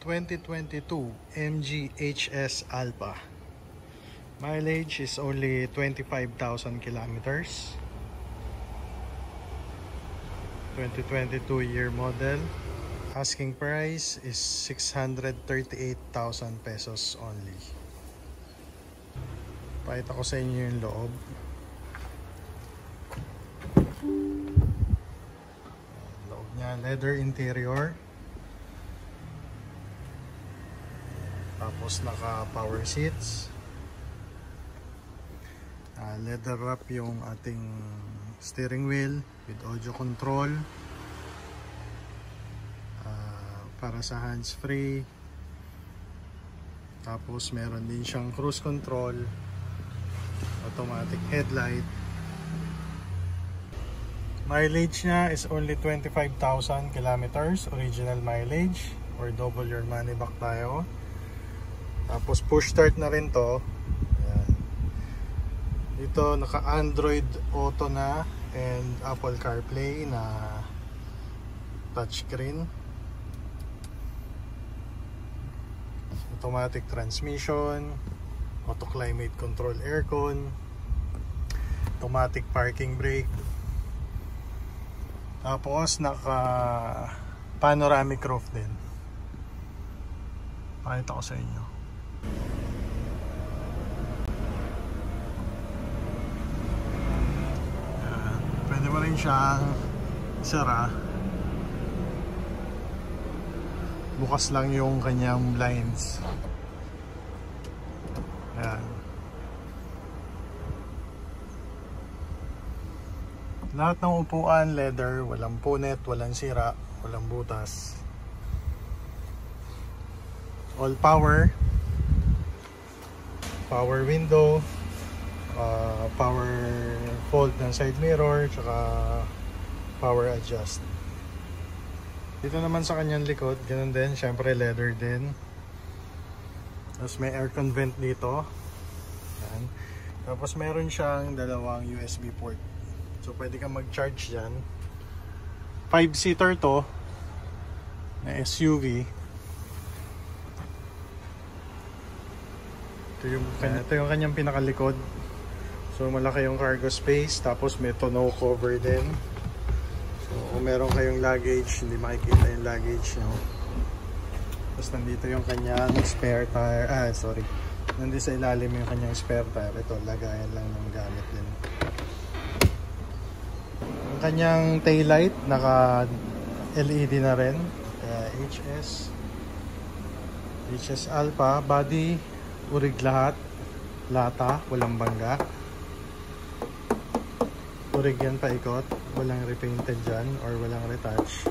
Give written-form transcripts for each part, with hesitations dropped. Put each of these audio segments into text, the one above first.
2022 MG HS Alpha. Mileage is only 25,000 kilometers. 2022 year model. Asking price is 638,000 pesos only. Pakita ko sa inyo yung loob. Loob niya, leather interior. Tapos naka power seats. Leather wrap yung ating steering wheel with audio control. Para sa hands free. Tapos meron din siyang cruise control, automatic headlight. Mileage niya is only 25,000 kilometers original mileage, or double your money back tayo. Tapos push start na rin to. Ayan. Dito naka Android Auto na and Apple CarPlay na touchscreen. Automatic transmission, auto climate control aircon, automatic parking brake. Tapos naka panoramic roof din. Pakita ko sa inyo. Ayan. Pwede mo rin siyang isara. Bukas lang yung kanyang blinds. Ayan. Lahat ng upuan leather, walang punit, walang sira, walang butas. All power. Power window, power fold ng side mirror, tsaka power adjust. Dito naman sa kanyang likod, ganun din, syempre leather din. Tapos may aircon vent dito. Yan. Tapos meron siyang dalawang USB port. So pwede kang mag-charge dyan. 5-seater to na SUV. Ito yung kanyang pinakalikod. So malaki yung cargo space. Tapos may tonneau cover din. Kung meron kayong luggage, hindi makikita yung luggage nyo. Tapos nandito yung kanyang spare tire. Nandito sa ilalim yung kanyang spare tire. Ito, lagayan lang ng gamit din. Yung kanyang taillight, naka LED na rin. Kaya HS Alpha. Body, urig lahat. Lata, walang bangga. Urig yan paikot, walang repainted dyan or walang retouch.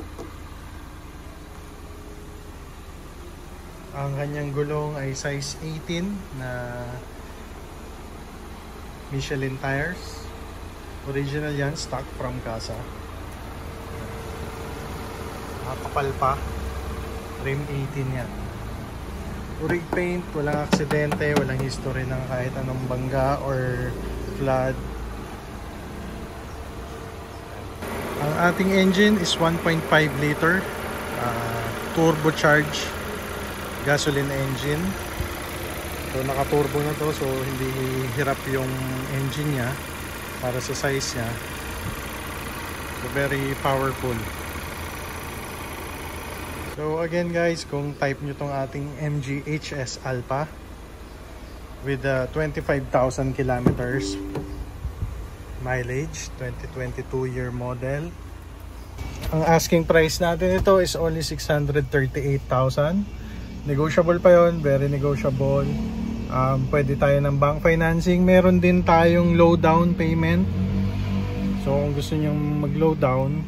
Ang kanyang gulong ay size 18 na Michelin tires. Original yan, stock from casa. Nakapal pa. Rim 18 yan. Urig paint, walang aksidente, walang history ng kahit anong bangga or flood. Ang ating engine is 1.5 liter turbocharged gasoline engine. So naka-turbo na to, so hindi hirap yung engine niya para sa size niya. So very powerful. So again guys, kung type nyo tong ating MG HS Alpha with 25,000 kilometers mileage, 2022 year model. Ang asking price natin ito is only 638,000. Negotiable pa yon, very negotiable. Pwede tayo ng bank financing. Meron din tayong low down payment. So kung gusto nyo mag low down,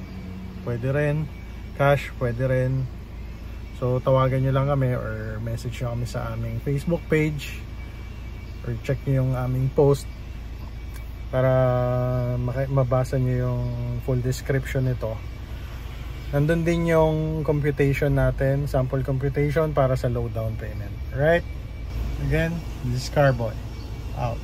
pwede rin. Cash, pwede rin. So tawagan nyo lang kami or message nyo kami sa aming Facebook page or check nyo yung aming post para mabasa nyo yung full description nito. Nandun din yung computation natin, sample computation para sa low down payment. Right? Again, this is Carboy. Out.